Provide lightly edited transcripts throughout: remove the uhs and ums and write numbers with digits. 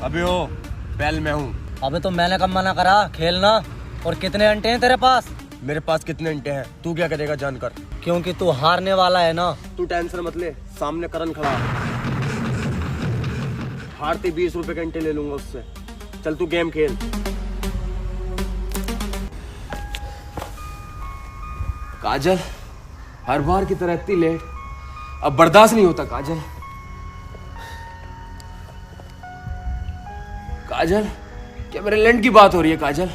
अबे हो पहल मैं हूँ। अबे तो मैंने कब मना करा खेलना। और कितने अंटे हैं तेरे पास? मेरे पास कितने अंटे हैं तू क्या करेगा जानकर? क्योंकि तू हारने वाला है ना। तू टेंशन मत ले, सामने करण खड़ा। हारते 20 रुपए के अंटे ले लूंगा उससे। चल तू गेम खेल। काजल हर बार की तरह इतनी लेट, अब बर्दाश्त नहीं होता काजल। काजल क्या मेरे लैंड की बात हो रही है काजल?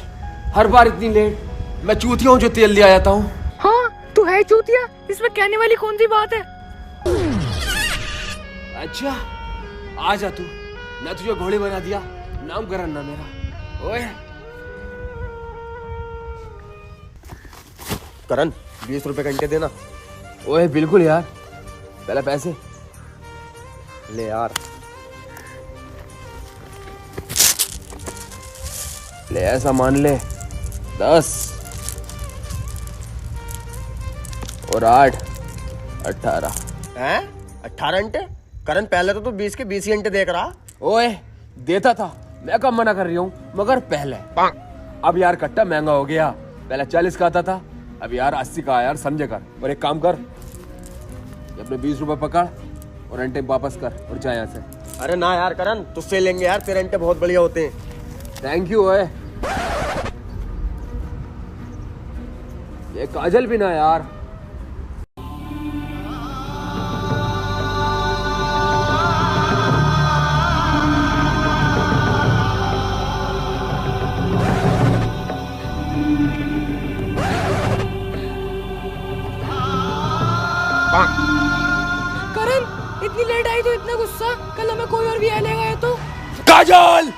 हर बार इतनी लेट। मैं चूतिया हूँ जो तेल ले आया हूँ। हाँ तू है चूतिया, इसमें कहने वाली कौन सी बात है? अच्छा आ जा तू, मैं तुझे घोड़े बना दिया, नाम करण ना मेरा। ओए करण 20 रुपए घंटे देना। ओए बिल्कुल यार, पहले पैसे ले यार। ले ऐसा मान ले 10 और 8 18 हैं? 18 घंटे? करण पहले तो तू 20 के 20 घंटे देख रहा। ओए देता था, मैं कब मना कर रही हूँ, मगर पहले अब यार कट्टा महंगा हो गया। पहले 40 का आता था, अब यार 80 का यार, समझे कर। और एक काम कर, ये अपने 20 रुपए पकड़ और अंटे वापस कर और जा यहाँ से। अरे ना यार करण, तुझसे लेंगे यार, तेरे अंटे बहुत बढ़िया होते हैं। Thank you. ओए ये काजल भी ना यार। करण इतनी लेट आई तो इतना गुस्सा, कल हमें कोई और भी आ लेगा तो। काजल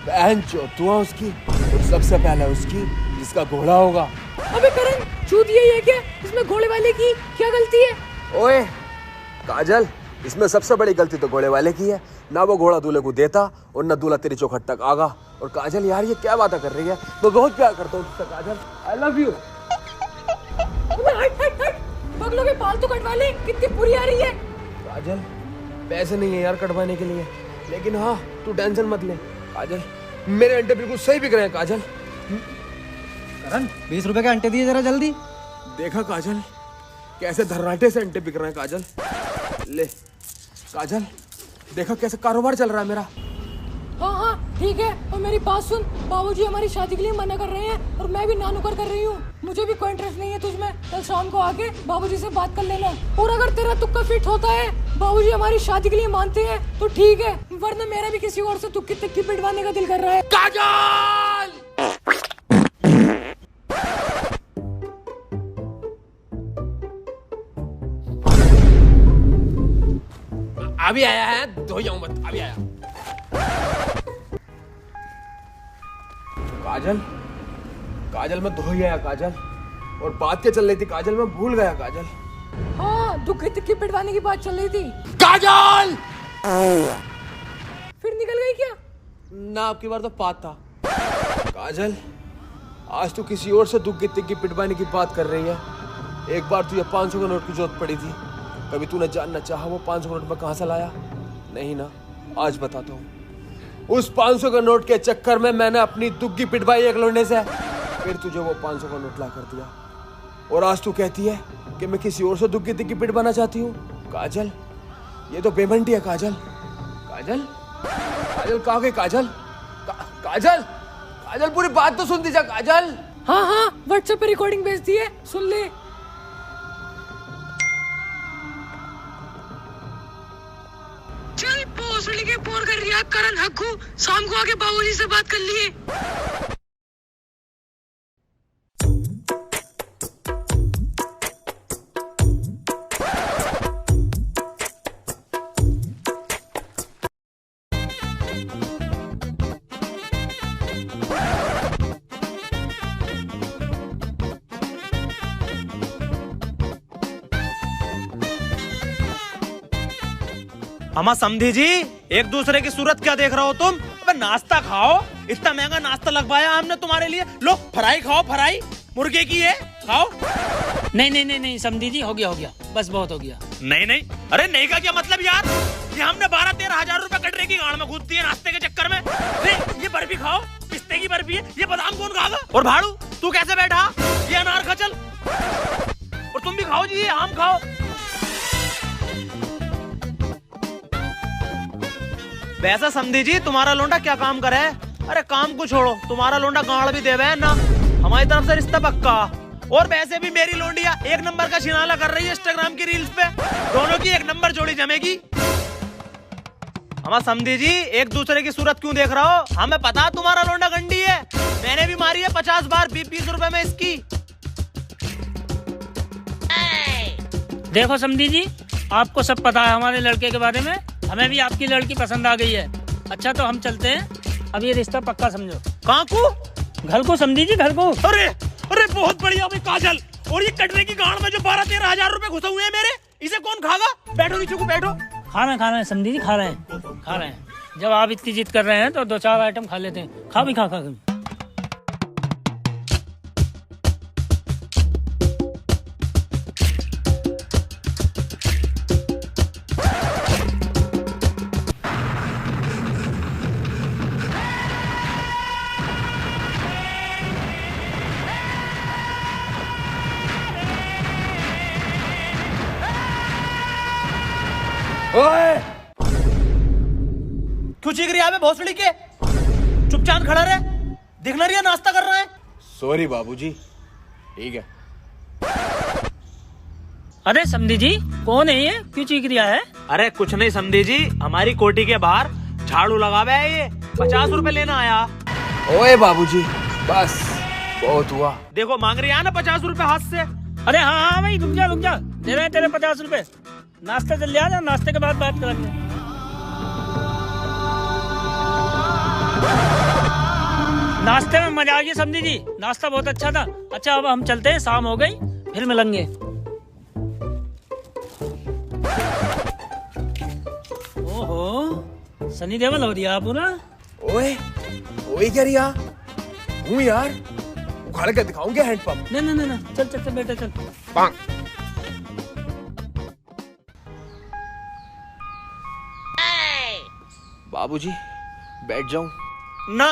बहन चौथुआ उसकी, और सबसे पहले उसकी जिसका घोड़ा होगा। अबे करण चूतिया ये क्या, इसमें घोड़े वाले की क्या गलती है? ओए काजल, इसमें सबसे बड़ी गलती तो घोड़े वाले की है। ना वो घोड़ा दूल्हे को देता और ना दूल्हा तेरी चौखट तक आगा। और काजल यार ये क्या बातें कर रही है, मैं बहुत प्यार करता हूँ तुझसे काजल, आई लव यू। अबे हट हट हट, बगलों के बाल तो कटवा ले, कितनी बुरी आ रही है। काजल पैसे नहीं है यार कटवाने के लिए, लेकिन हाँ तू टेंशन मत ले काजल, मेरे अंडे बिल्कुल सही बिक रहे हैं काजल। करण 20 रुपए के अंटे दिए जरा जल्दी। देखा काजल कैसे धर्राटे से अंटे बिक रहे हैं काजल। ले काजल, देखा कैसे कारोबार चल रहा है मेरा। हाँ हाँ ठीक है, और मेरी बात सुन, बाबूजी हमारी शादी के लिए मना कर रहे हैं और मैं भी ना नुकर कर रही हूँ। मुझे भी कोई इंटरेस्ट नहीं है तुझमें। कल शाम को आके बाबूजी से बात कर लेना, और अगर तेरा तुक्का फिट होता है, बाबूजी हमारी शादी के लिए मानते हैं तो ठीक है, वरना मेरा भी किसी और से तुक्की तिक्की पिटवाने का दिल कर रहा है। काजल अभी आया है, धो जाऊं मत, अभी आया। काजल काजल मैं धो गया काजल, और बात क्या चल रही थी काजल, मैं भूल गया काजल। हाँ दुक्की तिक्की पिटवाने की बात चल रही थी। काजल फिर निकल गई क्या? ना आपकी बार तो पात था। काजल आज तू किसी और से दुक्की तिक्की पिटवाने की बात कर रही है। एक बार तुझे 500 का नोट की जरूरत पड़ी थी, कभी तूने जानना चाहा वो 500 का नोट मैं कहाँ से लाया? नहीं ना, आज बताता हूँ। उस 500 का नोट के चक्कर में मैंने अपनी दुग्गी पिटवाई एक लौंडे से, फिर तुझे वो 500 का नोट ला कर दिया, और आज तू कहती है कि मैं किसी और से दुग्गी तिग्गी पिटवाना चाहती हूँ। काजल ये तो बेमंटी है काजल। काजल काजल कहाँ गई काजल? काजल काजल पूरी बात तो सुन दीजिए काजल। हाँ हाँ व्हाट्सएप पे रिकॉर्डिंग भेज दी है, सुन ले। चल भोसड़ी के बोर कर रिया करण हक्कू, शाम को आके बाबूजी से बात कर लिए। अमा समझी जी, एक दूसरे की सूरत क्या देख रहे हो तुम? अबे नाश्ता खाओ, इतना महंगा नाश्ता लगवाया हमने तुम्हारे लिए। लो फ्राई खाओ, फ्राई मुर्गे की है, खाओ। नहीं नहीं नहीं नहीं समझी जी, हो गया बस बहुत हो गया। नहीं नहीं, अरे नहीं का क्या मतलब यार? ये हमने 12-13 हजार रुपए कटरे की गाड़ में घूस दिए नाश्ते के चक्कर में। ले, ये बर्फी खाओ, पिस्ते की बर्फी है, ये बादाम कौन खागा? और भाड़ू तू कैसे बैठा? ये अनार खा चल। और तुम भी खाओ जी, ये आम खाओ। वैसा समझी जी तुम्हारा लोंडा क्या काम करे? अरे काम को छोड़ो, तुम्हारा लोंडा गाड़ भी देवे है ना, हमारी तरफ से रिश्ता पक्का। और वैसे भी मेरी लोंडिया 1 नंबर का छिनाला कर रही है इंस्टाग्राम की रील्स पे, दोनों की 1 नंबर जोड़ी जमेगी। हमारा समझी जी एक दूसरे की सूरत क्यों देख रहा हो? हमें पता तुम्हारा लोंडा गंडी है, मैंने भी मारी है 50 बार 20 रुपए में इसकी। देखो समधी जी, आपको सब पता है हमारे लड़के के बारे में, हमें भी आपकी लड़की पसंद आ गई है। अच्छा तो हम चलते हैं, अब ये रिश्ता पक्का समझो। कहाँ को? घर को समधी जी, घर को। अरे अरे बहुत बढ़िया भाई काजल। और ये कटरे की गाड़ में जो 12-13 हजार रुपए घुसे हुए हैं मेरे, इसे कौन खागा? बैठो नीचे को बैठो। खा रहे हैं समधी जी, खा रहे हैं। जब आप इतनी जिद कर रहे हैं तो 2-4 आइटम खा लेते हैं। खा भी खा। ओए! क्यों चीख रही है भोसड़ी के? चुपचाप खड़ा रहे, दिखना रही है नाश्ता कर रहा है। सॉरी बाबूजी। ठीक है। अरे समधी जी कौन है ये, क्यों चीख रहा है? अरे कुछ नहीं समझी जी, हमारी कोठी के बाहर झाड़ू लगावे है ये, 50 रुपए लेना आया। ओए बाबूजी बस बहुत हुआ। देखो मांग रही है ना 50 रुपए हाथ से। अरे हाँ भाई रुक जा, दे रहे हैं तेरे 50 रुपए। नाश्ता चल जा, नाश्ते के बाद बात करेंगे। नाश्ते में मजा आ गया समझी जी, नाश्ता बहुत अच्छा था। अच्छा अब हम चलते हैं, शाम हो गई, फिर मिलेंगे। ओहो सनी देओल हो दिया पूरा। ओए ओए क्या रिया हूँ यार, उखाड़ के दिखाऊंगे हैंडपंप। ना चल बेटा चल। बाबूजी बैठ जाऊं? ना।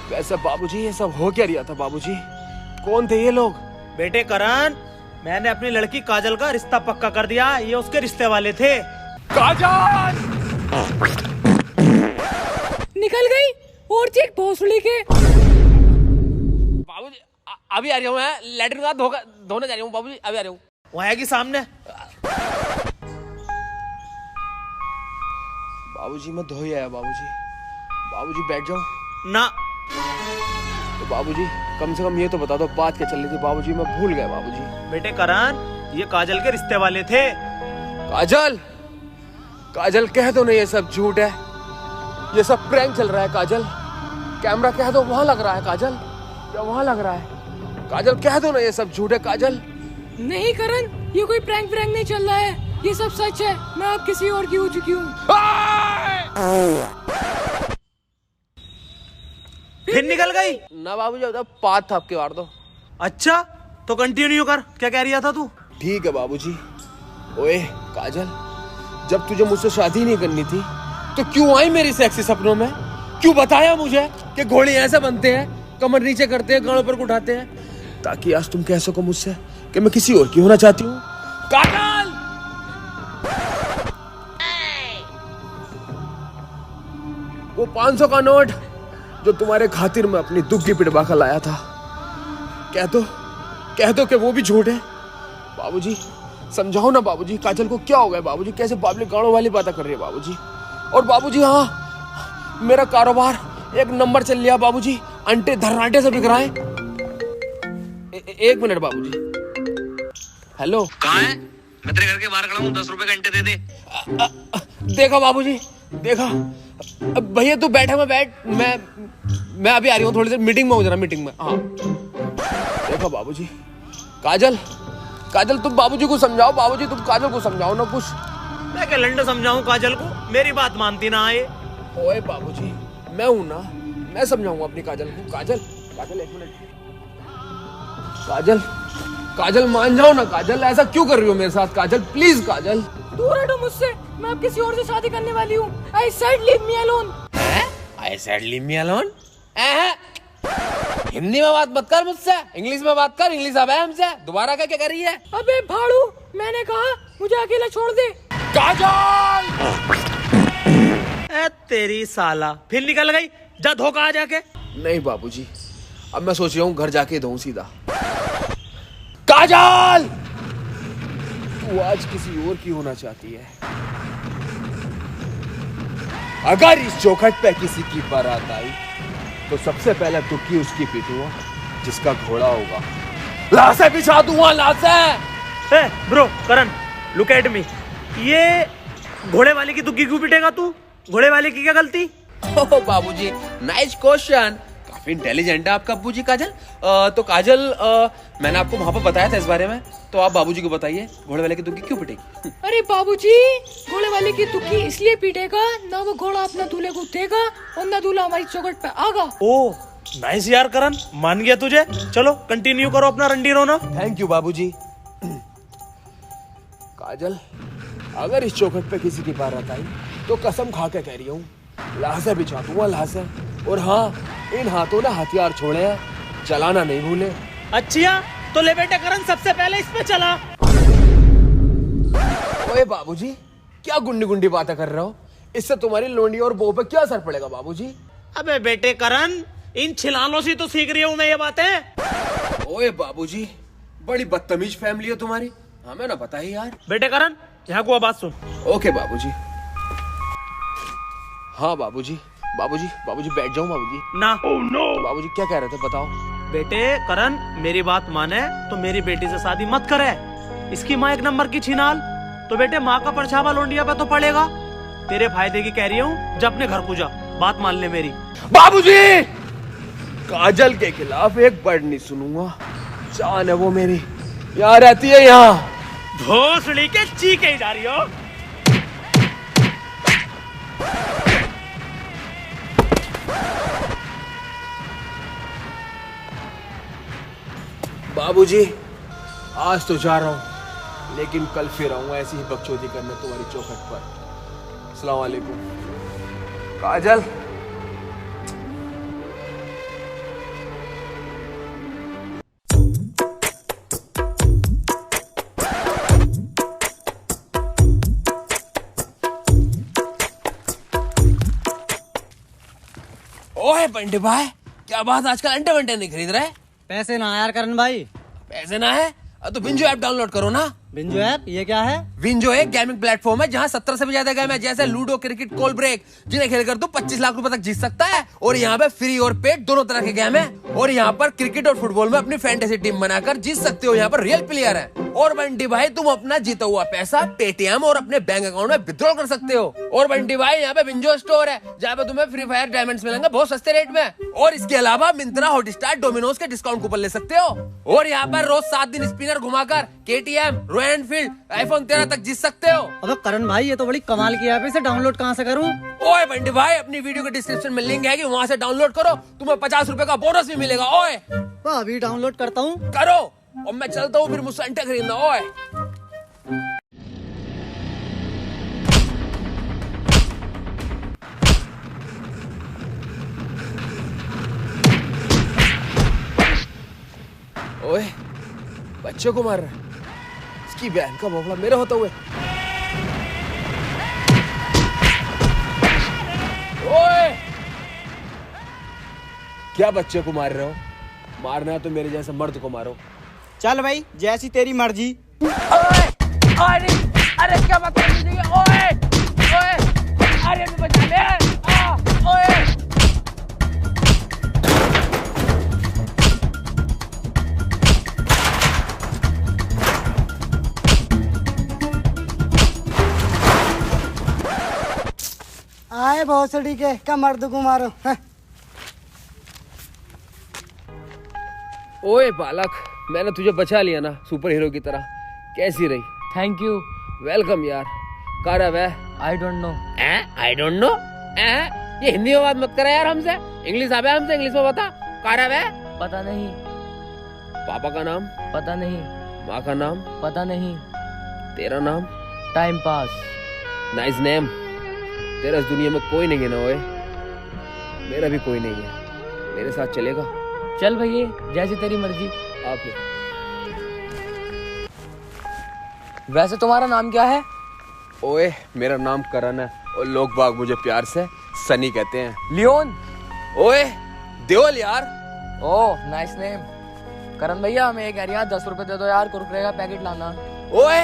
वैसे बाबूजी ये सब हो क्या रिया था? बाबूजी कौन थे ये लोग? बेटे करण, मैंने अपनी लड़की काजल का रिश्ता पक्का कर दिया, ये उसके रिश्ते वाले थे। काजल! निकल गई और चीख भोसड़ी के। बाबूजी अभी आ रहा हूँ मैं, लैट्रिन का धोने जा रहा हूँ बाबूजी, अभी आ रहा हूँ। वो आएगी सामने। बाबूजी मैं धो ही आया बाबूजी। बाबूजी बैठ जाऊं? ना। तो बाबूजी कम से कम ये तो बता दो बात क्या चल रही थी? बाबूजी मैं भूल गया बाबूजी। बेटे करण, ये काजल के रिश्ते वाले थे। काजल कह दो ना ये सब झूठ है, ये सब प्रैंक चल रहा है। काजल कैमरा कह दो वहां लग रहा है। काजल क्या वहां लग रहा है? काजल कह दो ना ये सब झूठ है। काजल नहीं करण, ये कोई प्रैंक नहीं चल रहा है, ये सब सच है। मैं अब किसी और की हो चुकी हूँ। फिर निकल गई ना बाबूजी, पात था आपके वार दो। अच्छा तो कंटिन्यू कर, क्या कह रहा था तू? ठीक है बाबूजी। ओए काजल, जब तुझे मुझसे शादी नहीं करनी थी तो क्यों आई मेरी सेक्सी सपनों में? क्यों बताया मुझे कि घोड़े ऐसे बनते हैं, कमर नीचे करते हैं, गालों पर उठाते हैं, ताकि आज तुम कह सको मुझसे कि मैं किसी और की होना चाहती हूँ? काजल! वो 500 का नोट जो तुम्हारे खातिर मैं अपनी दुग्गी पिटवा कर लाया था, कह दो कि वो भी झूठ है। बाबूजी समझाओ ना बाबूजी, काजल को क्या हो गया बाबूजी? कैसे बाबली गाड़ों वाली बातें कर रही है बाबूजी? और बाबूजी हाँ, मेरा कारोबार 1 नंबर चल लिया बाबूजी, अंटे धर्राटे से बिक रहा है। 1 मिनट बाबूजी। हेलो कहाँ है? मैं तेरे घर के बाहर खड़ा हूँ, 10 रुपए घंटे दे दे। देखा बाबूजी देखा। भैया तू बैठा, मैं बैठ, मैं अभी आ रही हूँ, थोड़ी देर मीटिंग में हूँ, जरा मीटिंग में। हाँ देखा बाबूजी। काजल तुम बाबूजी को समझाओ, बाबूजी तुम काजल को समझाओ ना कुछ। मैं क्या लंडा समझाऊं काजल को, मेरी बात मानती ना है। ओए बाबूजी मैं हूं ना, मैं समझाऊंगा अपनी काजल को। काजल 1 मिनट। काजल मान जाओ ना काजल, ऐसा क्यों कर रही हो मेरे साथ? काजल प्लीज काजल। दूर हटो मुझसे, मैं अब किसी और से शादी करने वाली हूँ। I said leave me alone. I said leave me alone. Hindi में बात मत कर मुझसे, इंग्लिश में बात कर। इंग्लिश अब है हमसे, दोबारा क्या कर रही है? अबे भाड़ू, मैंने कहा मुझे अकेला छोड़ दे। काजल! तेरी साला फिर निकल गई, जा धोखा आ जाके। नहीं बाबूजी, अब मैं सोच रहा हूँ घर जाके धोऊं सीधा। काजल! तू आज किसी और की होना चाहती है। अगर इस चौखट पे किसी की बारात आई तो सबसे पहले दुखी उसकी पीटूंगा जिसका घोड़ा होगा। लाशें बिछा दूंगा, लाशें। Bro Karan, look at me. ये घोड़े वाले की दुग्गी क्यों पिटेगा तू? घोड़े वाले की क्या गलती? ओह बाबूजी, नाइस क्वेश्चन। काफी इंटेलिजेंट है आपका बाबूजी। काजल तो काजल, मैंने आपको वहां पर बताया था इस बारे में, तो आप बाबूजी को बताइए घोड़े वाले की दुग्गी क्यों पिटेगी? अरे बाबूजी, घोड़े वाले की दुखी इसलिए पीटेगा ना वो घोड़ा अपना दूल्हे को देगा और ना दूल्हा हमारी चौखट पे आगा। ओ नाइस यार करण, मान गया तुझे। चलो कंटिन्यू करो अपना रंडी रोना। थैंक यू बाबूजी। काजल, अगर इस चौखट पे किसी की बारात आई तो कसम खा के कह रही हूँ, लाशें बिछा दूंगा, लाशें। और हाँ, इन हाथों ने हथियार छोड़े हैं, चलाना नहीं भूले। अच्छा तो ले बेटे करण, सबसे पहले इस पे चला। ओए बाबूजी, क्या गुंडी गुंडी बातें कर रहे हो? इससे तुम्हारी लोंडी और बहू पे क्या असर पड़ेगा बाबूजी? अबे बेटे करण, इन छिलानों से तो सीख रही हूँ मैं ये बातें। ओए बाबूजी, बड़ी बदतमीज फैमिली है तुम्हारी, हमें ना पता ही यार। बेटे करण, यहाँ को बात सुन। ओके बाबूजी। हाँ बाबूजी। बाबूजी, बाबूजी बैठ जाऊं बाबूजी? ना। बाबूजी क्या कह रहे थे बताओ? बेटे करण, मेरी बात माने तो मेरी बेटी से शादी मत करे। इसकी माँ एक नंबर की छिनाल, तो बेटे माँ का परछावा लोंडिया पे तो पड़ेगा। तेरे फायदे की कह रही हूँ, जब अपने घर को जा, बात मान ले मेरी। बाबूजी, काजल के खिलाफ एक वर्ड नहीं सुनूंगा। जान है वो मेरी, यहाँ रहती है यहाँ। भोसड़ी के चीखे ही जा रही हो। बाबूजी, आज तो जा रहा हूँ, लेकिन कल फिर आऊंगा ऐसी ही बकचोदी करने तुम्हारी चौखट पर। अस्सलाम वालेकुम। काजल, ओए बंटे भाई, क्या बात, आजकल अंडे वंडे नहीं खरीद रहे? पैसे ना यार करण भाई। पैसे ना है तो विंजो ऐप डाउनलोड करो ना। बिंजो ऐप, ये क्या है? विंजो एक गेमिंग प्लेटफॉर्म है जहां 17 से भी ज्यादा गेम है, जैसे लूडो, क्रिकेट, कॉल ब्रेक, जिन्हें खेलकर तू 25 लाख रुपए तक जीत सकता है। और यहाँ पे फ्री और पेड दोनों तरह के गेम है। और यहाँ पर क्रिकेट और फुटबॉल में अपनी फैंटेसी टीम बनाकर जीत सकते हो। यहाँ पर रियल प्लेयर है। और बंटी भाई, तुम अपना जीता हुआ पैसा पेटीएम और अपने बैंक अकाउंट में विड्रॉल कर सकते हो। और बंटी भाई, यहाँ पे विंजो स्टोर है जहाँ पे तुम्हें फ्री फायर डायमंड्स मिलेंगे बहुत सस्ते रेट में। और इसके अलावा मिंत्रा, हॉटस्टार, डोमिनोज के डिस्काउंट कूपन ले सकते हो। और यहाँ पर रोज 7 दिन स्पिनर घुमाकर KTM, रॉयल एनफील्ड, iPhone 13 तक जीत सकते हो। अबे करण भाई, ये तो बड़ी कमाल की ऐप है, इसे डाउनलोड कहाँ से करूँ? ओए बंटी भाई, अपनी वीडियो के डिस्क्रिप्शन में लिंक है कि वहाँ से डाउनलोड करो, तुम्हें 50 रुपए का बोनस भी मिलेगा। ओए अभी डाउनलोड करता हूँ। करो, और मैं चलता हूँ, फिर मुझसे अंडे खरीदना। ओए ओए, बच्चे को मार रहा है, इसकी बहन का बोखला मेरे होता हुए। ओए, क्या बच्चे को मार रहे हो? मारना है तो मेरे जैसे मर्द को मारो। चल भाई, जैसी तेरी मर्जी। ओए, अरे अरे क्या बात कर रही है? ओए ओए, अरे बचा ले। ओए आए भोसड़ी के, क्या मर्द को मारो। ओए बालक, मैंने तुझे बचा लिया ना सुपर हीरो की तरह। कैसी रही? Thank you. वेलकम यार। कारव है? I don't know. I don't know? ये हिंदी में बात मत करा यार हमसे, इंग्लिश आवे हमसे, इंग्लिश में बता। कारव है? पता नहीं। पापा का नाम? पता नहीं। माँ का नाम? पता नहीं। तेरा नाम? Time pass. Nice name. तेरा इस दुनिया में कोई नहीं है ना ओए। मेरा भी कोई नहीं है। मेरे साथ चलेगा? चल भैया, जैसी तेरी मर्जी। आप वैसे तुम्हारा नाम क्या है? ओए मेरा नाम करण है और लोग बाग मुझे प्यार से सनी कहते हैं। लियोन। ओए देवल यार। Oh nice name. करण भैया, हमें एक यार 10 रुपए दे दो यार, कुरकुरे का पैकेट लाना। ओए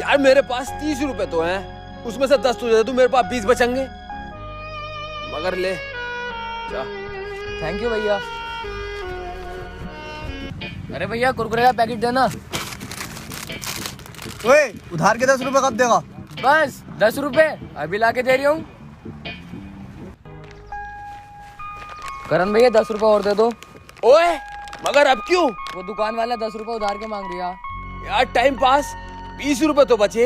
यार मेरे पास 30 रुपए तो हैं, उसमें से 10 तुझे दे दूं, मेरे पास 20 बचेंगे। मगर ले जा। थैंक यू भैया। अरे भैया कुरकुरे का पैकेट देना। ओए उधार के 10 रुपए कब देगा? बस 10 रुपए अभी ला के दे रही हूँ। करण भैया 10 रुपए और दे दो। ओए मगर अब क्यों? वो दुकान वाला 10 रुपए उधार के मांग रहा। यार टाइम पास। 20 रुपए तो बचे,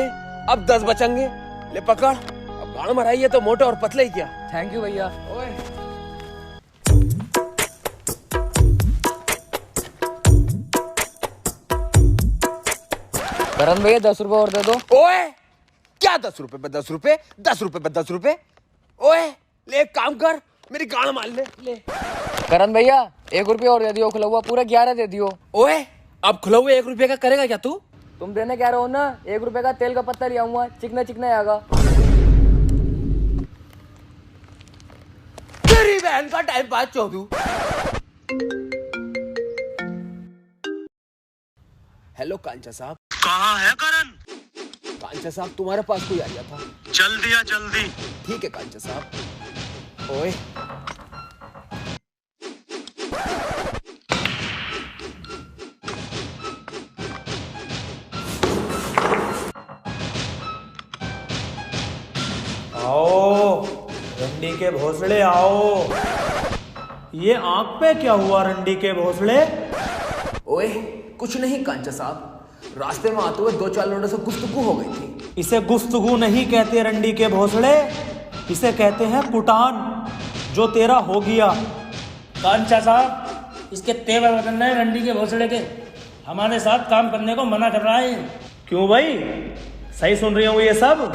अब 10 बचेंगे। ले पकड़। अब गाड़ मराई है तो मोटे और पतले ही क्या। थैंक यू भैया। ओए करण भैया 10 रुपए और दे दो। ओए क्या 10 रुपए पे 10 रुपए, 10 रुपए पे 10 रुपए? ओए ले एक काम कर, मेरी गाड़ मार ले। करण भैया 1 रुपये और दे दियो, खुला हुआ पूरा 11 दे दियो। ओए अब खुला हुआ 1 रुपए का करेगा क्या तू? तुम देने कह रहे हो ना, 1 रुपए का तेल का पत्ता लिया हुआ, चिकना चिकना आएगा। तेरी बहन का टाइम पास चौधू। हेलो कांचा साहब। कहाँ है करण? कांचा साहब तुम्हारे पास कोई आ गया था। चल दिया जल्दी। ठीक है कांचा साहब। ओए आओ रंडी के भोसड़े आओ। ये आंख पे क्या हुआ रंडी के भोसड़े? ओए कुछ नहीं कांचा साहब, रास्ते में आते हुए 2-4 लोगों से गुफ्तगू हो गई थी। इसे गुफ्तगू नहीं कहते रंडी के भोसड़े, इसे कहते हैं कुटान, जो तेरा हो गया। कांचा साहब, इसके तेवर बदल रहे रंडी के भोसड़े के, हमारे साथ काम करने को मना कर रहा है। क्यों भाई, सही सुन रही हूँ ये सब?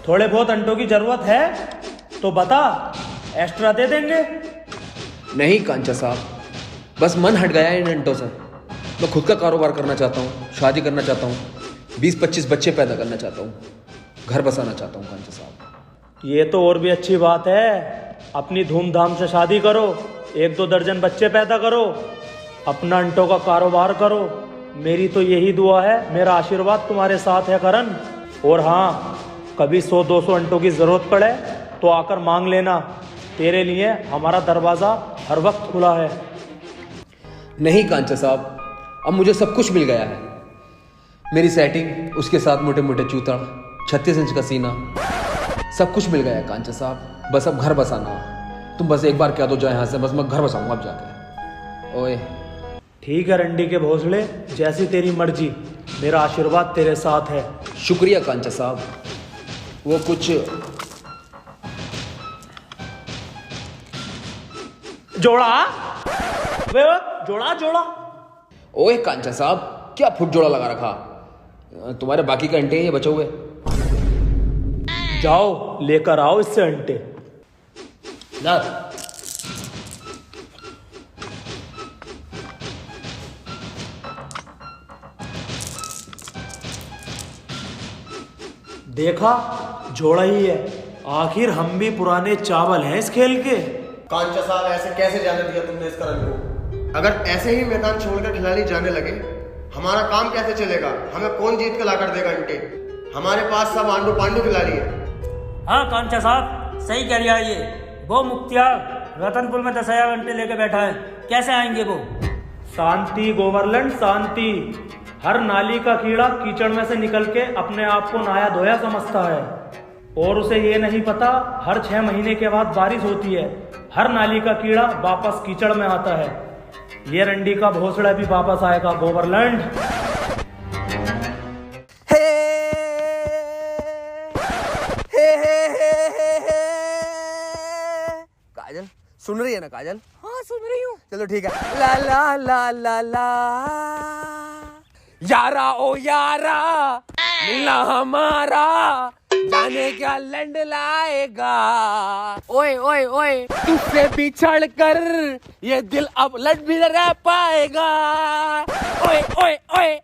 थोड़े बहुत अंटों की जरूरत है तो बता, एक्स्ट्रा दे देंगे। नहीं कांचा साहब, बस मन हट गया है इन अंटों से। मैं खुद का कारोबार करना चाहता हूँ, शादी करना चाहता हूँ, 20-25 बच्चे पैदा करना चाहता हूँ, घर बसाना चाहता हूँ कांचा साहब। ये तो और भी अच्छी बात है। अपनी धूमधाम से शादी करो, 1-2 दर्जन बच्चे पैदा करो, अपना अंटों का कारोबार करो। मेरी तो यही दुआ है, मेरा आशीर्वाद तुम्हारे साथ है करण। और हाँ, कभी 100-200 अंटों की जरूरत पड़े तो आकर मांग लेना, तेरे लिए हमारा दरवाजा हर वक्त खुला है। नहीं कांचा साहब, अब मुझे सब कुछ मिल गया है। मेरी सेटिंग, उसके साथ मोटे मोटे चूतड़, 36 इंच का सीना, सब कुछ मिल गया है कांचा साहब। बस अब घर बसाना। तुम बस एक बार कह दो जाए यहाँ से, बस मैं घर बसाऊंगा अब जाके। ओए ठीक है रंडी के भोसले, जैसी तेरी मर्जी, मेरा आशीर्वाद तेरे साथ है। शुक्रिया कांचा साहब। वो कुछ जोड़ा वे जोड़ा जोड़ा। ओए कांचा साहब, क्या फुट जोड़ा लगा रखा? तुम्हारे बाकी के अंटे हैं ये बचे हुए? जाओ लेकर आओ इससे अंटे। ला। देखा, जोड़ा ही है। आखिर हम भी पुराने चावल हैं इस खेल के। कांचा साहब, ऐसे कैसे जाने दिया तुमने इस करण को? अगर ऐसे ही मैदान छोड़कर खिलाड़ी जाने लगे, हमारा काम कैसे चलेगा? हमें कौन जीत के लाकर देगा अंटे? हमारे पास सब आंडू पांडू खिलाड़ी है। हाँ कांचा साहब, सही कह रहा है ये। वो मुख्तियार रतनपुर में 10,000 घंटे लेके बैठा है, कैसे आएंगे वो? शांति गोवर्लन शांति। हर नाली का कीड़ा कीचड़ में से निकल के अपने आप को नहाया धोया समझता है, और उसे ये नहीं पता हर 6 महीने के बाद बारिश होती है। हर नाली का कीड़ा वापस कीचड़ में आता है। ये रंडी का भोसड़ा भी वापस आएगा गोवर्लैंड। काजल सुन रही है ना काजल? हाँ सुन रही हूँ। चलो ठीक है। ला ला ला ला ला यारा ओ यारा मिलना हमारा जाने क्या लंड लाएगा। ओए ओए ओए, तुझसे बिछड़ कर ये दिल अब लड़ भी रह पाएगा। ओए ओए ओए,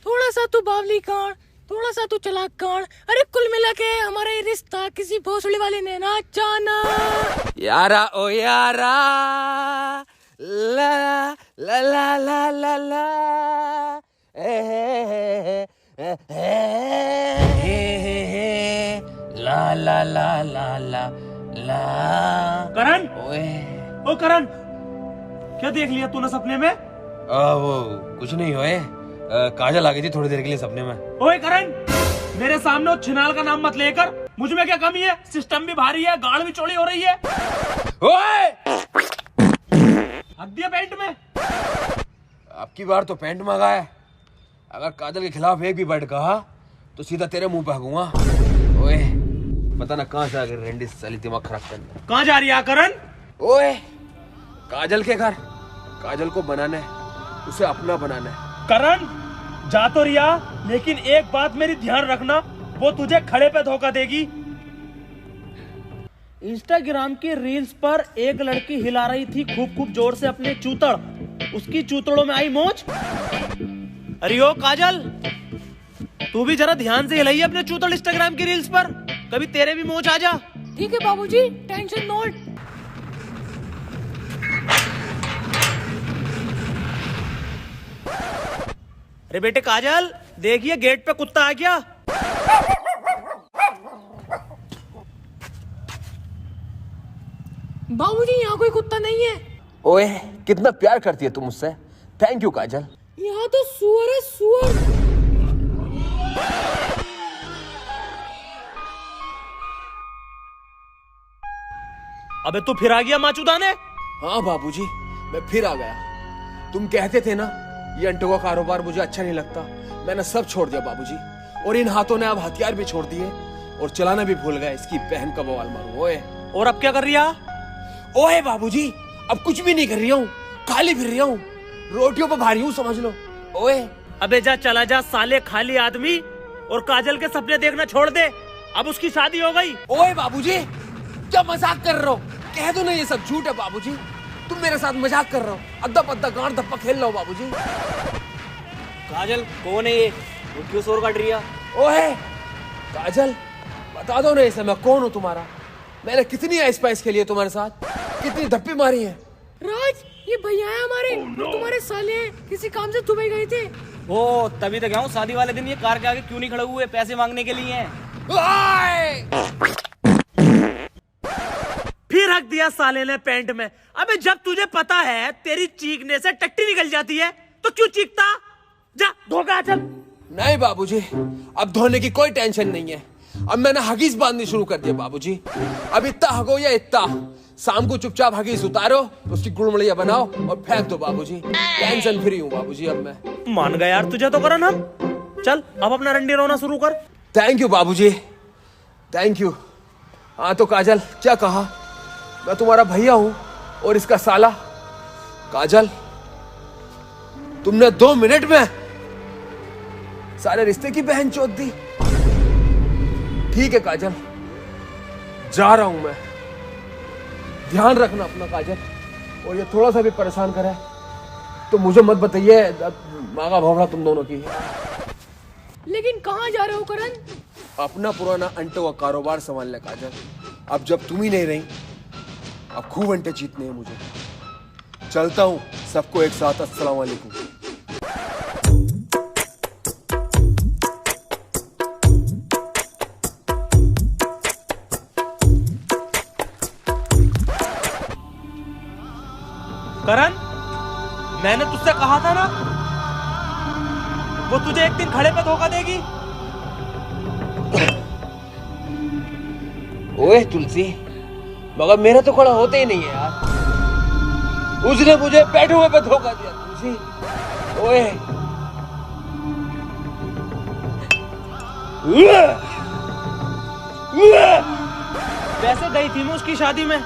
थोड़ा सा तू बावली कान, थोड़ा सा तू चलाक कान, अरे कुल मिला के हमारा ये रिश्ता किसी भोसड़ी वाले ने ना जाना। यारा ओ यारा, ला ला ला ला ला ला, ला ला ला ला ला ला। करण, ओए ओ करण, क्या देख लिया तूने सपने में? वो कुछ नहीं होए, काजल आ गई थी थोड़ी देर के लिए सपने में। ओए करण, मेरे सामने उस छिनाल का नाम मत लेकर। मुझ में क्या कमी है? सिस्टम भी भारी है, गाड़ भी चौड़ी हो रही है। ओए हक दिया पेंट में। अब की बार तो पेंट मंगा है, अगर काजल के खिलाफ एक भी वर्ड कहा तो सीधा तेरे मुंह पे हकूंगा। ओए पता ना कहां से आ गई रेंडी साली दिमाग खराब करने। कहाँ जा रही है करण? ओए काजल के घर, काजल को बनाना है, उसे अपना बनाना है। करण जा तो रिया, लेकिन एक बात मेरी ध्यान रखना, वो तुझे खड़े पे धोखा देगी। इंस्टाग्राम की रील्स पर एक लड़की हिला रही थी खूब खूब जोर से अपने चूतड़, उसकी चूतड़ों में आई मोच। अरे ओ काजल, तू भी जरा ध्यान से हिलाइए अपने चूतड़ इंस्टाग्राम की रील्स पर, कभी तेरे भी मोच आ जा। ठीक है बाबूजी, टेंशन नोट। अरे बेटे काजल, देखिए गेट पे कुत्ता आ गया। बाबूजी यहाँ कोई कुत्ता नहीं है। ओए कितना प्यार करती है तुम मुझसे, थैंक यू काजल। यहाँ तो सुअर है, सुअर। अबे तू फिर आ गया माचूदाने। हाँ बाबूजी, मैं फिर आ गया। तुम कहते थे ना ये अंटों का कारोबार मुझे अच्छा नहीं लगता, मैंने सब छोड़ दिया बाबूजी, और इन हाथों ने अब हथियार भी छोड़ दिए और चलाना भी भूल गए। इसकी बहन का बवाल मारूं। ओए और अब क्या कर रही है? ओए बाबूजी, अब कुछ भी नहीं कर रही हूँ, खाली फिर रही हूँ, रोटियों पर भारी हूँ समझ लो। ओए अबे जा, चला जा साले खाली आदमी, और काजल के सपने देखना छोड़ दे, अब उसकी शादी हो गई। ओए बाबूजी, क्या मजाक कर रहे हो? कह दो ना ये सब झूठ है बाबूजी, तुम मेरे साथ मजाक कर रहे हो, अद्दा पद्दा गांड धप्पा खेल रहे हो बाबूजी। काजल कौन है ये, वो क्यों शोर काट रही है? ओए काजल, बता दो ना इसे मैं कौन हूँ तुम्हारा, मैंने कितनी आइस पाइस खेली है तुम्हारे साथ, कितनी धप्पी मारी है। राज, ये भैया है हमारे, तो तुम्हारे साले हैं, किसी काम से दुबई गए थे। ओ तभी तो गया हूँ, शादी वाले दिन ये कार के आगे क्यों नहीं खड़े हुए, पैसे मांगने के लिए हैं। फिर हक दिया साले ने पेंट में। अबे जब तुझे पता है तेरी चीखने से टट्टी निकल जाती है तो क्यों चीखता? जा धोखा चल। नहीं बाबूजी, अब धोने की कोई टेंशन नहीं है, अब मैंने हगीज बांधनी शुरू कर दिया बाबूजी। अब इतना हगो या इतना, शाम को चुपचाप हगीज उतारो, उसकी गुड़मड़िया बनाओ और फेंक दो बाबूजी, टेंशन फ्री हूँ बाबूजी अब मैं। मान गया यार तुझे तो करन हम। चल अब अपना रंडी रोना शुरू कर। थैंक यू बाबूजी, थैंक यू। हाँ तो काजल क्या कहा, मैं तुम्हारा भैया हूं और इसका साला। काजल तुमने 2 मिनट में सारे रिश्ते की बहन चोद दी। ठीक है काजल, जा रहा हूं मैं, ध्यान रखना अपना काजल, और ये थोड़ा सा भी परेशान करे तो मुझे मत बताइए, मांगा भोगड़ा तुम दोनों की। लेकिन कहाँ जा रहे हो करण? अपना पुराना अंटों का कारोबार संभालने काजल, अब जब तुम ही नहीं रही, अब खूब अंटे जीतने हैं मुझे। चलता हूं, सबको एक साथ अस्सलाम वालेकुम। करण, मैंने तुझसे कहा था ना, वो तुझे एक दिन खड़े पे धोखा देगी। ओए तुलसी, मगर मेरा तो खड़ा होते ही नहीं है यार, उसने मुझे बैठे हुए पे धोखा दिया तुलसी। ओए वैसे गई थी मैं उसकी शादी में,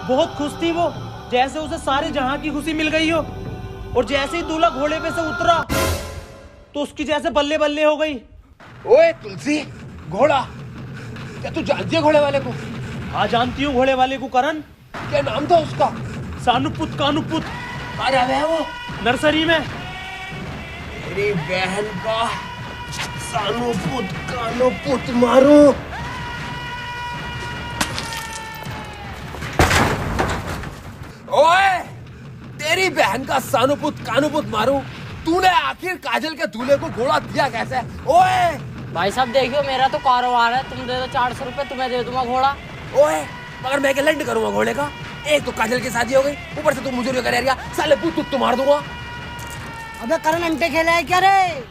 बहुत खुश थी वो, जैसे उसे सारे जहां की खुशी मिल गई हो, और जैसे ही दूल्हा घोड़े पे से उतरा तो उसकी जैसे बल्ले बल्ले हो गई। ओए तुलसी, घोड़ा, क्या तू जानती है घोड़े वाले को? हाँ जानती हूँ घोड़े वाले को करण। क्या नाम था उसका? सानुपुत कानुपुत। कहाँ रहा है वो? नर्सरी में। मेरी बहन का सानुपुत कानुपुत मारो। ओए, तेरी बहन का सानुपुत कानुपुत मारू? तूने आखिर काजल के दूल्हे को घोड़ा दिया कैसे? ओए भाई साहब देखियो, मेरा तो कारोबार है, तुम दे दो 400 रुपए, तुम्हें दे दूंगा घोड़ा। ओए, मगर मैं क्या लंड करूंगा घोड़े का? एक तो काजल की शादी हो गई, ऊपर से तू मुझे कर रहा, साले पूत तो मार दूंगा। अबे करण अंटे खेला है क्या रे?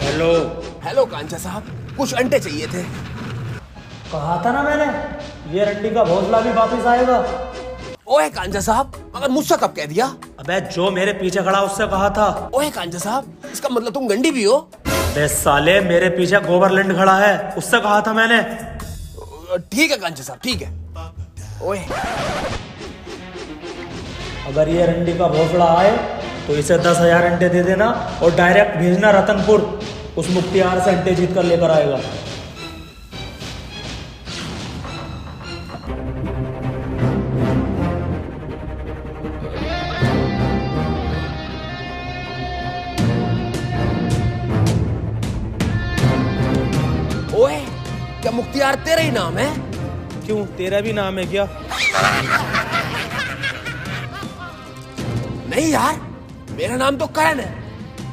हेलो। हेलो कांचा साहब, कुछ अंडे चाहिए थे। कहा था ना मैंने, ये रंडी का भोसला भी वापस आएगा। ओए कांचा साहब, मगर मुझसे कब कह दिया? अबे जो मेरे पीछे खड़ा उससे कहा था। ओए कांचा साहब, इसका मतलब तुम गंडी भी हो? बे साले, मेरे पीछे गोबरलैंड खड़ा है, उससे कहा था मैंने। ठीक है कांचा साहब, ठीक है। ओए, अगर ये रंडी का भोसड़ा आए तो इसे 10,000 अंडे दे देना और डायरेक्ट भेजना रतनपुर। उस मुख्तियार से अंडे जीत कर लेकर आएगा। ओए, क्या मुख्तियार तेरा ही नाम है? क्यों, तेरा भी नाम है क्या? नहीं यार, मेरा नाम तो करण है।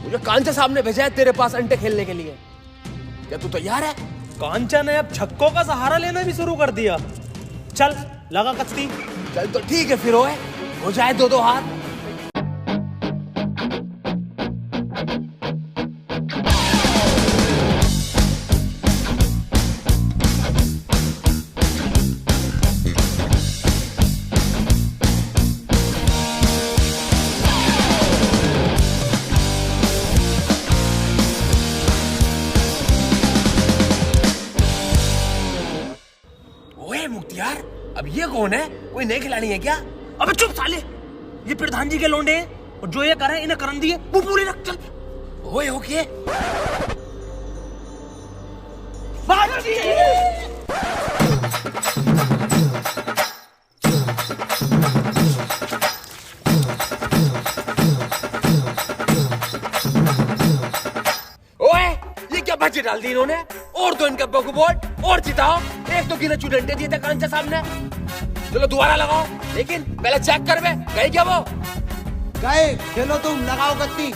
मुझे कांचा साहब ने भेजा है तेरे पास अंडे खेलने के लिए। क्या तू तैयार है? कांचा ने अब छक्कों का सहारा लेना भी शुरू कर दिया। चल लगा कत्ती। चल तो ठीक है फिर। ओए, हो जाए 2-2 हाथ। मुख्तियार, अब ये कौन है? कोई नई खिलाड़ी है क्या? अबे चुप साले, ये प्रधान जी के लोंडे हैं और जो ये कर रहे हैं इन्हें करन दिए। वो पूरी रख। चल ओए ओके। ओए, ये क्या बाजी डाल दी इन्होंने? और तो इनका बकबोट और चिताओ। एक तो गिने चुनंटे दिए थे कांचा साहब ने। चलो दोबारा लगाओ, लेकिन पहले चेक कर बे, गए क्या वो? गए, खेलो तुम, लगाओ गत्ती।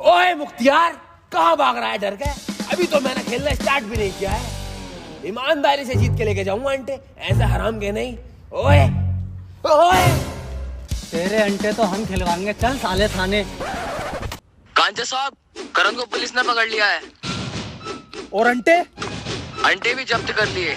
ओए मुख्तियार, कहाँ भाग रहा है डर के? अभी तो मैंने खेलना स्टार्ट भी नहीं किया है। ईमानदारी से जीत के लेके जाऊंगा अंटे, ऐसे हराम के नहीं। ओए ओए, तेरे अंटे तो हम खिलवाएंगे, चल साले थाने। कांचा साहब, करण को पुलिस ने पकड़ लिया है और अंटे अंटे भी जब्त कर लिए।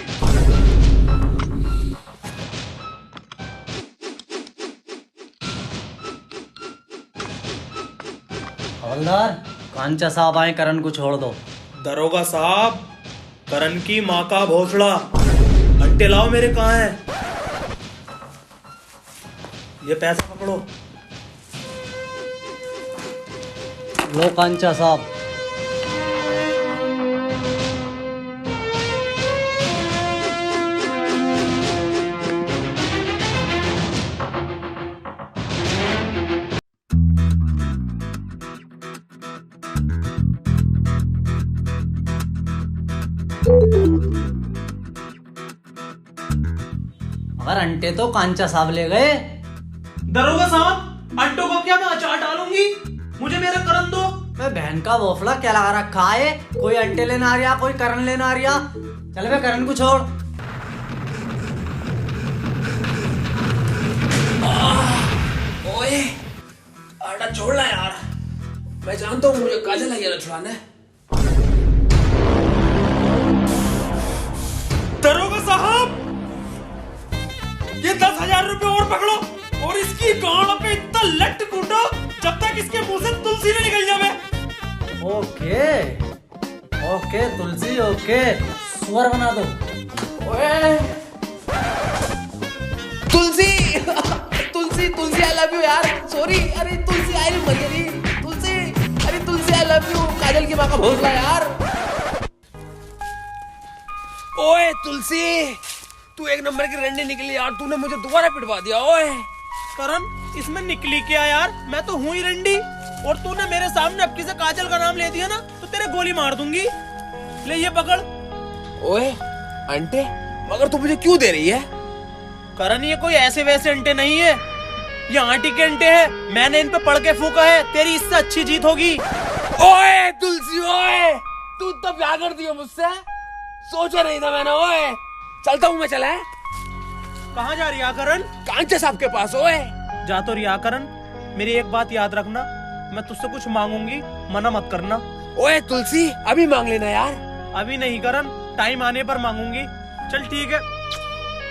हवलदार, कांचा साहब आए, करण को छोड़ दो। दरोगा साहब, करण की माँ का भोसड़ा, अंटे लाओ मेरे। कहाँ है? ये पैसा पकड़ो। लो कांचा साहब। मगर अंटे तो कांचा साहब ले गए। दरोगा साहब, अंटों को क्या मैं अचार डालूंगी? मुझे मेरा करण दो। मैं बहन का वोफला क्या लगा रखा है? कोई अंटे लेना आ रहा, कोई करण लेना आ रहा। चल बे, करण को छोड़। ओए, आटा छोड़ ला यार। मैं जानता हूँ मुझे काजल है ये छुड़ाना है। दरोगा साहब, ये 10,000 रुपए और पकड़ो और इसकी गांड पे इतना लट कूटो जब तक इसके मुंह से तुलसी नहीं निकल जावे। ओके ओके तुलसी ओके, सुअर बना दो। ओए तुलसी तुलसी तुलसी आई लव यू यार, सॉरी। अरे तुलसी आई मरी तुलसी, अरे तुलसी आई लव यू, काजल की माँ का भोसला यार। ओए तुलसी, तू एक नंबर की रंडी निकली यार, तूने मुझे दोबारा पिटवा दिया। ओए करण, इसमें निकली क्या यार, मैं तो हूँ ही रंडी, और तूने मेरे सामने अबकी से काजल का नाम ले दिया ना तो तेरे गोली मार दूंगी। ले ये पकड़। ओए अंटे, मगर तू मुझे क्यों दे रही है? करण, ये कोई ऐसे वैसे अंटे नहीं है, ये आंटी के अंटे हैं। मैंने इन पे पढ़ के फूका है, तेरी इससे अच्छी जीत होगी। ओए तुलसी, ओए तू तो प्यार करती हो मुझसे, सोचा नहीं था मैंने। ओए चलता हूँ मैं, चला है। कहाँ जा रिया करण? कांचे साहब के पास। ओए जा तो रिया करण, मेरी एक बात याद रखना, मैं तुझसे कुछ मांगूंगी, मना मत करना। ओए तुलसी, अभी मांग लेना यार। अभी नहीं करण, टाइम आने पर मांगूंगी। चल ठीक है,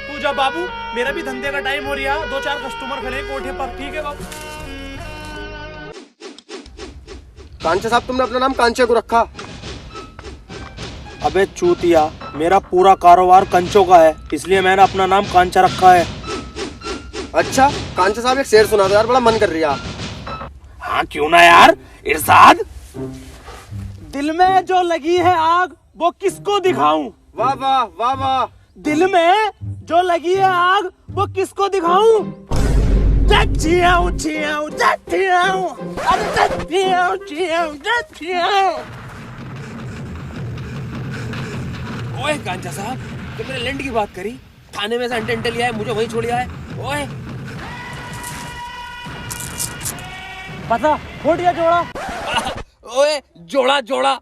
तू जा बाबू, मेरा भी धंधे का टाइम हो रहा है, 2-4 कस्टमर खड़े हैं कोठे पर। ठीक है बाबू। कांचे साहब, तुमने अपना नाम कांचे को रखा? अबे चूतिया, मेरा पूरा कारोबार कंचों का है, इसलिए मैंने अपना नाम कांचा रखा है। अच्छा कांचे साहब, एक शेर सुना दो यार, बड़ा मन कर रहा। हाँ क्यों ना यार, इरशाद। दिल में जो लगी है आग वो किसको दिखाऊं? वाह वाह वाह वाह। दिल में जो लगी है आग वो किसको दिखाऊं? ओए कांचा साहब, तो मैंने लैंड की बात करी, थाने में से अंटे लिया है, मुझे वहीं छोड़ दिया है। ओए पता फोड़ दिया जोड़ा। ओए जोड़ा जोड़ा।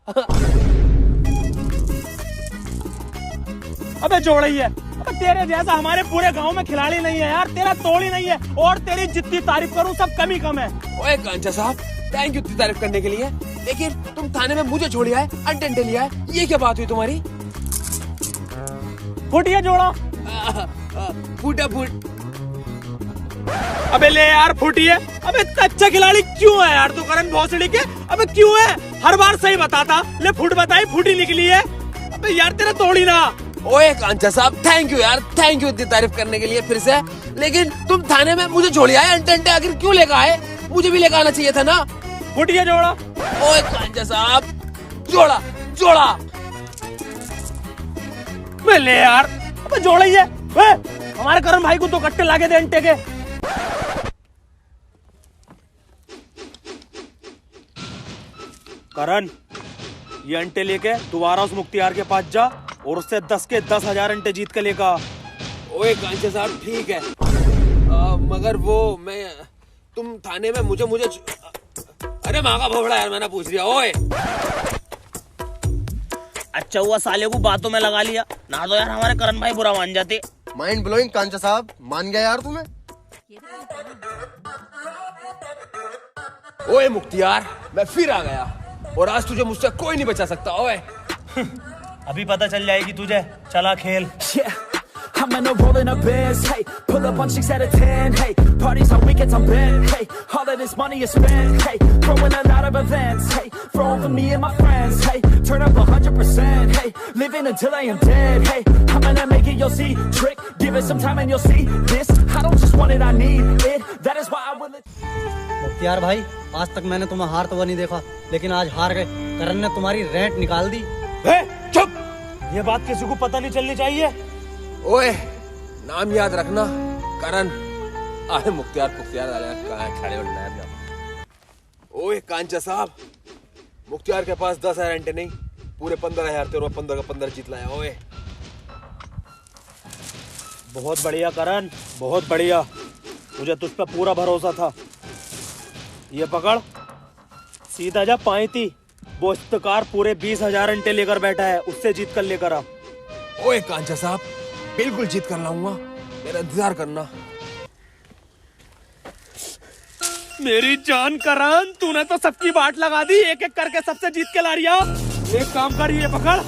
अबे जोड़ा ही है। अबे तेरे जैसा हमारे पूरे गांव में खिलाड़ी नहीं है यार, तेरा तोड़ ही नहीं है, और तेरी जितनी तारीफ करूं सब कम ही कम है। ओए कांचा साहब, थैंक यू इतनी तारीफ करने के लिए, लेकिन तुम थाने में मुझे छोड़ दिया है, अंटे लिया है, ये क्या बात हुई तुम्हारी? फूटिया जोड़ा। फूटा फूट। अबे ले यार फूटिए। अबे इतना अच्छा खिलाड़ी क्यों है यार तू करण भोसड़ी के? अबे क्यों है? हर बार सही बताता, ले फुट बताई, फूटी निकली है। अबे यार तेरा तोड़ी ना। ओए कांचा साहब, थैंक यू यार, थैंक यू इतनी तारीफ करने के लिए फिर से, लेकिन तुम थाने में मुझे छोड़ आए, अंटे आखिर क्यों लेकर आए? मुझे भी लेकर आना चाहिए था ना। फुटिया जोड़ा। ओए कांचा साहब, जोड़ा जोड़ा। ले यार, अबे जोड़ा ही है। हमारे करण भाई को तो कट्टे लागे थे अंटे के। करण, ये अंटे लेके दोबारा उस मुख्तियार के पास जा और उससे 10 के 10,000 अंटे जीत के लेगा। ओए कांचे साहब ठीक है, मगर वो मैं, तुम थाने में मुझे अरे माँ का भोपड़ा यार, मैंने पूछ लिया। ओए अच्छा हुआ साले को बातों में लगा लिया, ना तो यार हमारे करण भाई बुरा मान जाते। माइंड ब्लोइंग कांचा साहब, मान गया यार तुम्हें। ओए मुख्तियार, मैं फिर आ गया और आज तुझे मुझसे कोई नहीं बचा सकता। ओए अभी पता चल जाएगी तुझे, चला खेल। I'm in a rolling a biz, hey. Pull up on 6 out of 10, hey. Parties on weekends I'm bent, hey. All of this money is spent, hey. Throwing a lot of events, hey. Throwing for me and my friends, hey. Turn up 100%, hey. Living until I am dead, hey. I'm gonna make it, you'll see. Trick, give it some time and you'll see. This, I don't just want it, I need it. That is why I will. Mukhtiar भाई, आज तक मैंने तुम्हें हार तो नहीं देखा, लेकिन आज हार गए। करण ने तुम्हारी रेंट निकाल दी। चुप, ये बात किसी को पता नहीं चलनी चाहिए। ओए नाम याद रखना, करण। अरे मुख्तियार कहाँ खड़े बनना है। ओए कांचा साहब, मुख्तियार के पास 10,000 अंटे नहीं, पूरे 15,000 थे, 15 का 15 जीत लाया। ओए बहुत बढ़िया करण, बहुत बढ़िया, मुझे तुझ पे पूरा भरोसा था। ये पकड़, सीधा जा पाईती, वो इफ्तिकार पूरे 20,000 अंटे लेकर बैठा है, उससे जीत कर लेकर आ। ओए कांचा साहब, बिल्कुल जीत कर लाऊंगा, मेरा इंतजार करना। मेरी जान करण, तूने तो सबकी बाट लगा दी, एक एक करके सबसे जीत के ला रिया। एक काम कर, ये पकड़,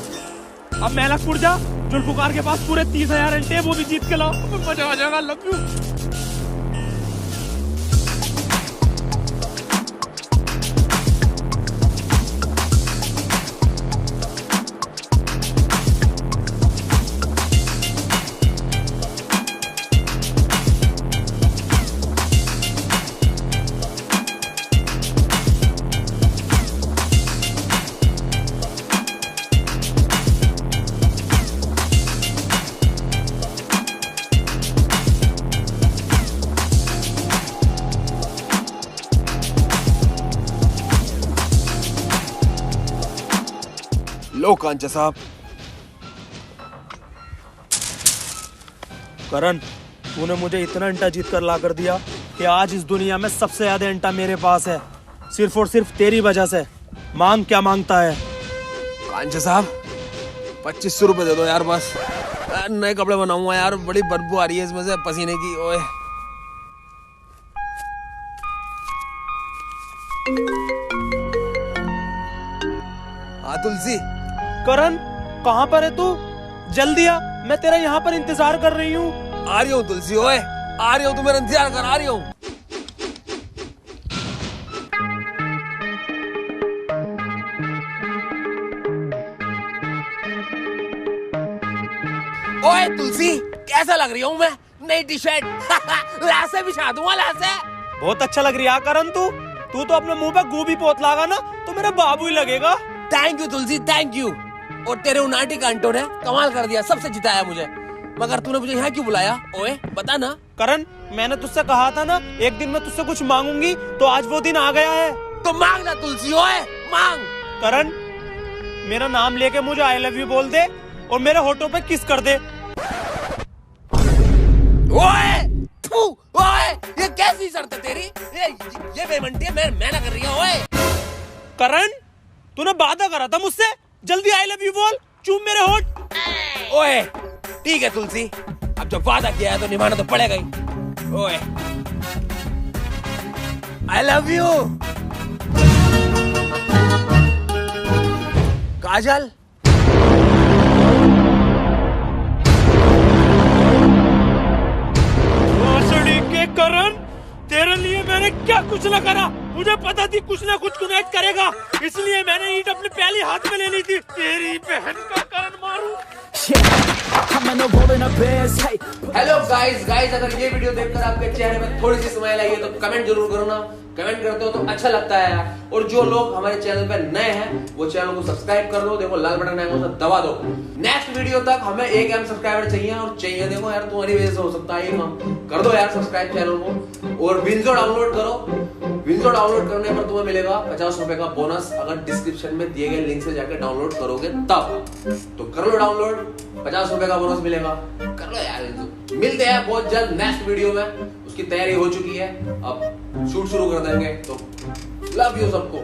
अब मेलकपुर जा, जुल्फकार के पास पूरे 30,000 अंडे, वो भी जीत के लाओ, मजा आ जाएगा। Love you. लो कांचा साहब। करण, तूने मुझे इतना अंटा जीत कर ला कर दिया कि आज इस दुनिया में सबसे ज्यादा अंटा मेरे पास है, सिर्फ और सिर्फ तेरी वजह से। मांग क्या मांगता है? कांचा साहब 2500 रुपए दे दो यार बस। नए कपड़े बनाऊंगा यार, बड़ी बदबू आ रही है इसमें से पसीने की। ओए हाँ तुलसी। करण, कहाँ पर है तू? जल्दी आ, मैं तेरा यहाँ पर इंतजार कर रही हूँ। आ रही हूँ तुलसी। ओए आ रही हूँ, तू मेरा इंतजार कर। आ रही हूँ। ओए तुलसी, कैसा लग रही हूँ मैं? नई टी शर्ट लासे बिछा दूंगा, लासे। बहुत अच्छा लग रही है करण। तू तो अपने मुंह पे गोभी पोत लागा ना तो मेरा बाबू ही लगेगा। Thank you Tulsi, thank you. और तेरे उनाटी कांटो ने कमाल कर दिया, सबसे जिताया मुझे। मगर तूने मुझे यहाँ क्यों बुलाया? ओए बता ना। करण, मैंने तुझसे कहा था ना एक दिन मैं तुझसे कुछ मांगूंगी, तो आज वो दिन आ गया है। तो मांग ना तुलसी। ओए मांग। करण, मेरा नाम लेके मुझे आई लव यू बोल दे और मेरे होठों पे किस कर दे। ओए ओए, ये कैसी शर्त है तेरी? ये बेमंटी है, मैं ना कर रही हूँ। ओए करण, तूने वादा करा था मुझसे, जल्दी आई लव यू बोल, चूम मेरे होठ। ओए ठीक है तुलसी, अब जब वादा किया है तो निभाना तो पड़ेगा ही। ओए आई लव यू। काजल, करण, तेरे लिए मैंने क्या कुछ न करा। मुझे पता थी कुछ ना कुछ कुनैत करेगा, इसलिए मैंने ईंट अपने पहले हाथ में ले ली थी। तेरी बहन का करण मारूं। हेलो गाइस, अगर ये वीडियो देखकर आपके चेहरे में थोड़ी सी स्माइल आई है तो कमेंट जरूर करो ना। कमेंट करते हो तो अच्छा लगता है यार। और जो लोग हमारे चैनल पे नए हैं वो चैनल को सब्सक्राइब कर दो। देखो लाल बटन है उसे दबा दो। नेक्स्ट वीडियो तक हमें 1M सब्सक्राइबर चाहिए, और चाहिए देखो यार तुम्हारी वजह से हो सकता है ये काम। कर दो यार सब्सक्राइब चैनल को, और विंजो डाउनलोड करो। विंजो डाउनलोड करने पर तुम्हें मिलेगा 50 रुपए का बोनस, अगर डिस्क्रिप्शन में दिए गए लिंक से जाकर डाउनलोड करोगे तब। तो कर लो डाउनलोड, 50 रुपए का बोनस मिलेगा। कर लो यार। मिलते हैं बहुत जल्द नेक्स्ट वीडियो में, उसकी तैयारी हो चुकी है, अब शूट शुरू कर देंगे। तो लव यू सबको।